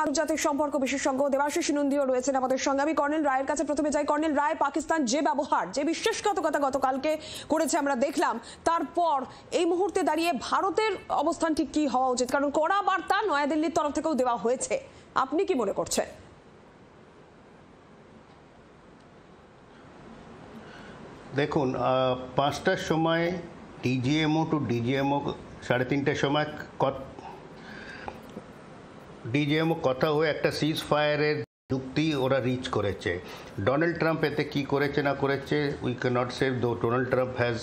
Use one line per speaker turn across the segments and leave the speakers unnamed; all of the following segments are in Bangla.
আন্তর্জাতিক সম্পর্ক বিশেষজ্ঞ দেবাশিস নন্দীও রয়েছেন আমাদের সঙ্গে। আমি কর্নেল রায়ের কাছে প্রথমে যাই। কর্নেল রায়, পাকিস্তান যে ব্যবহার, যে বিশ্বাসঘাতকতা গতকালকে করেছে আমরা দেখলাম, তারপর এই মুহূর্তে দাঁড়িয়ে ভারতের অবস্থান ঠিক কি হওয়া উচিত? কারণ কড়া বার্তা নয়াদিল্লির তরফ থেকেও দেওয়া হয়েছে, আপনি কি মনে করছেন?
দেখুন, 5টার সময় ডিজিএমও টু ডিজিএমও, 3:30টার সময় ডিজিএমও কথা হয়ে একটা সিজ ফায়ারের যুক্তি ওরা রিচ করেছে। ডোনাল্ড ট্রাম্প এতে কি করেছে না করেছে উই ক্যানট সে, দো Donald Trump has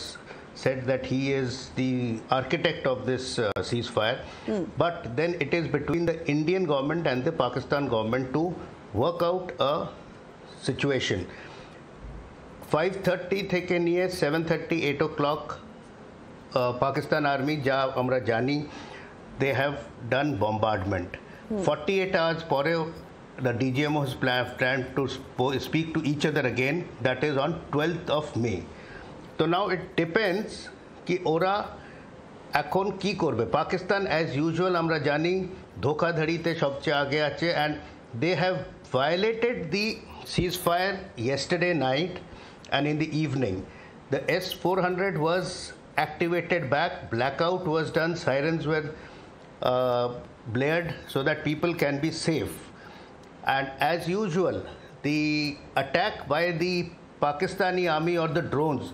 said that he is the architect of this ceasefire, but then it is between the Indian government and the Pakistan government to work out a situation. 5:30 থেকে নিয়ে 7:30, 8 o'clock Pakistan army যা আমরা জানি, they have done bombardment. 48 hours পরেও the DGMO has planned to speak to each other again, that is on 12th of May. So now it depends कि ওরা এখন কি করবে। পাকিস্তান as usual আমরা জানি ধোঁকাধড়িতে সবচেয়ে আগে আছে, and they have violated the ceasefire yesterday night and in the evening. The S-400 was activated back, blackout was done, sirens were blared so that people can be safe. And as usual, the attack by the Pakistani army or the drones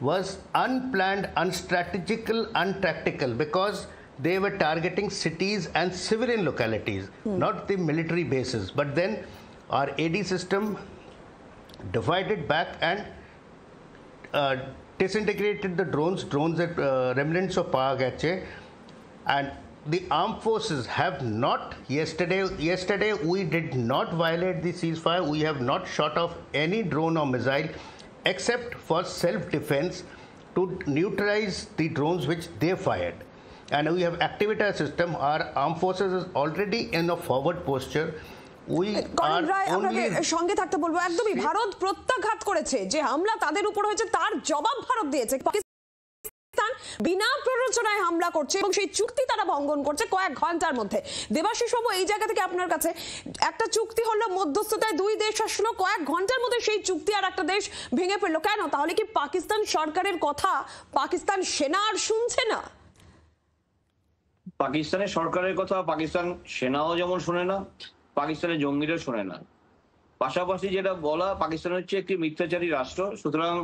was unplanned, unstrategical, untactical, because they were targeting cities and civilian localities, not the military bases. But then our AD system divided back and disintegrated the drones remnants of পাওয়া গেছে। And the armed forces have not, yesterday we did not violate the ceasefire. We have not shot off any drone or missile except for self-defense to neutralize the drones which they fired. And we have activated our system. Our armed forces is already in a forward posture. We are only
সঙ্গে থাকতে বলবো। একদমই ভারত প্রত্যাঘাত করেছে, যে হামলা তাদের উপর হয়েছে তার জবাব ভারত দিয়েছে। বিনা প্ররোচনায় হামলা করছে এবং সেই চুক্তি তারা ভঙ্গন করছে কয়েক ঘন্টার মধ্যে। দেবাশিস বাবু, এই জায়গা থেকে আপনার কাছে, একটা চুক্তি হলো, মধ্যস্থতায় দুই দেশ আসলো, কয়েক ঘন্টার মধ্যে সেই চুক্তি আর একটা দেশ ভেঙে ফেললো কেন? তাহলে কি পাকিস্তান সরকারের কথা পাকিস্তান সেনা আর শুনছে না?
পাকিস্তানের সরকারের কথা পাকিস্তান সেনাও যেমন শোনে না, পাকিস্তানের জঙ্গিরা শোনে না। পাশাপাশি যেটা বলা, পাকিস্তান হচ্ছে একটি মিথ্যাচারী রাষ্ট্র, সুতরাং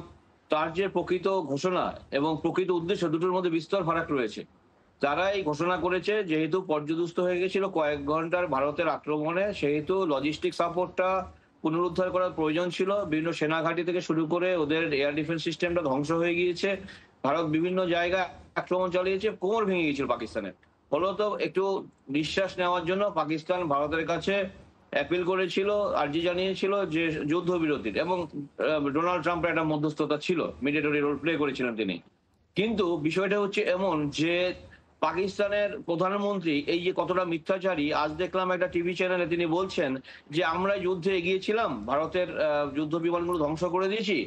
তার যে প্রকৃত ঘোষণা এবং প্রকৃত উদ্দেশ্য দুটোর মধ্যে বিস্তর ফারাক রয়েছে। তারা এই ঘোষণা করেছে যেহেতু পর্যদুস্ত হয়ে গেছিল কয়েক ঘন্টার ভারতের আক্রমণে, সেহেতু লজিস্টিক সাপোর্টটা পুনরুদ্ধার করার প্রয়োজন ছিল। বিভিন্ন সেনা ঘাঁটি থেকে শুরু করে ওদের এয়ার ডিফেন্স সিস্টেমটা ধ্বংস হয়ে গিয়েছে। ভারত বিভিন্ন জায়গায় আক্রমণ চালিয়েছে, কোমর ভেঙে গিয়েছিল পাকিস্তানের। ফলত একটু নিঃশ্বাস নেওয়ার জন্য পাকিস্তান ভারতের কাছে অ্যাপিল করেছিল, আর্জি জানিয়েছিল যে যুদ্ধবিরতির, এবং ডোনাল্ড ট্রাম্পের একটা মধ্যস্থতা ছিল, মিডিয়েটরি রোল প্লে করেছিলেন তিনি। কিন্তু বিষয়টা হচ্ছে এমন যে পাকিস্তানের প্রধানমন্ত্রী এই যে কতটা মিথ্যাচারী, আজ দেখলাম একটা টিভি চ্যানেলে তিনি বলছেন যে আমরা যুদ্ধে এগিয়েছিলাম, ভারতের যুদ্ধ বিমানগুলো ধ্বংস করে দিয়েছি,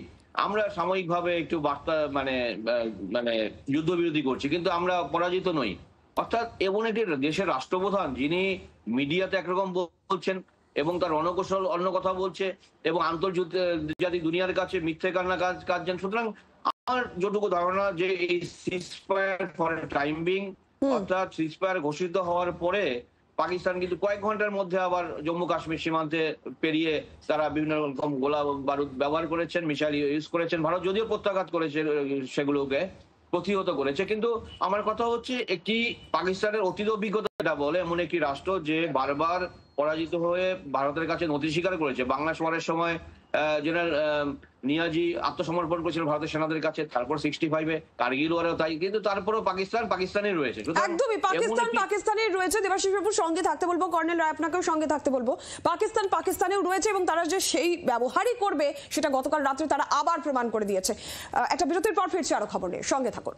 আমরা সাময়িকভাবে একটু বার্তা মানে যুদ্ধবিরতি করছি, কিন্তু আমরা পরাজিত নই। অর্থাৎ এমন একটি দেশের রাষ্ট্রপ্রধান যিনি মিডিয়াতে একরকম বলছেন এবং তার রণকৌশল অন্য কথা বলছে এবং আন্তর্জাতিক দুনিয়ার কাছে মিথ্যে কান্না কাজ। সুতরাং আমার যতটুকু ধারণা যে এই সিজফায়ার ফর টাইম বিং, অর্থাৎ সিজফায়ার ঘোষিত হওয়ার পরে পাকিস্তান কিন্তু কয়েক ঘন্টার মধ্যে আবার জম্মু কাশ্মীর সীমান্তে পেরিয়ে তারা বিভিন্ন রকম গোলা বারুদ ব্যবহার করেছেন, মিসাইল ইউজ করেছেন। ভারত যদিও প্রত্যাঘাত করেছে, সেগুলোকে প্রতিহত করেছে। কিন্তু আমার কথা হচ্ছে একটি পাকিস্তানের অতীত অভিজ্ঞতা এটা বলে, এমন একটি রাষ্ট্র যে বারবার পরাজিত হয়ে ভারতের কাছে নথি স্বীকার করেছে। বাংলা সভারের সময় জেনারেল নিয়াজি আত্মসমর্পণ করেছিল ভারতের সেনাদের কাছে, তারপর 65-এ কার্গিল ওয়ারেও তাই, কিন্তু তারপরও পাকিস্তানই রয়েছে।
একদমই পাকিস্তানই রয়েছে। দেবাশিস বাবুর সঙ্গে থাকতে বলবো, কর্নেল রায় আপনাকেও সঙ্গে থাকতে বলবো। পাকিস্তানেও রয়েছে এবং তারা যে সেই ব্যবহারই করবে সেটা গতকাল রাত্রে তারা আবার প্রমাণ করে দিয়েছে। একটা বিরতির পর ফিরছে আরো খবর নিয়ে, সঙ্গে থাকুন।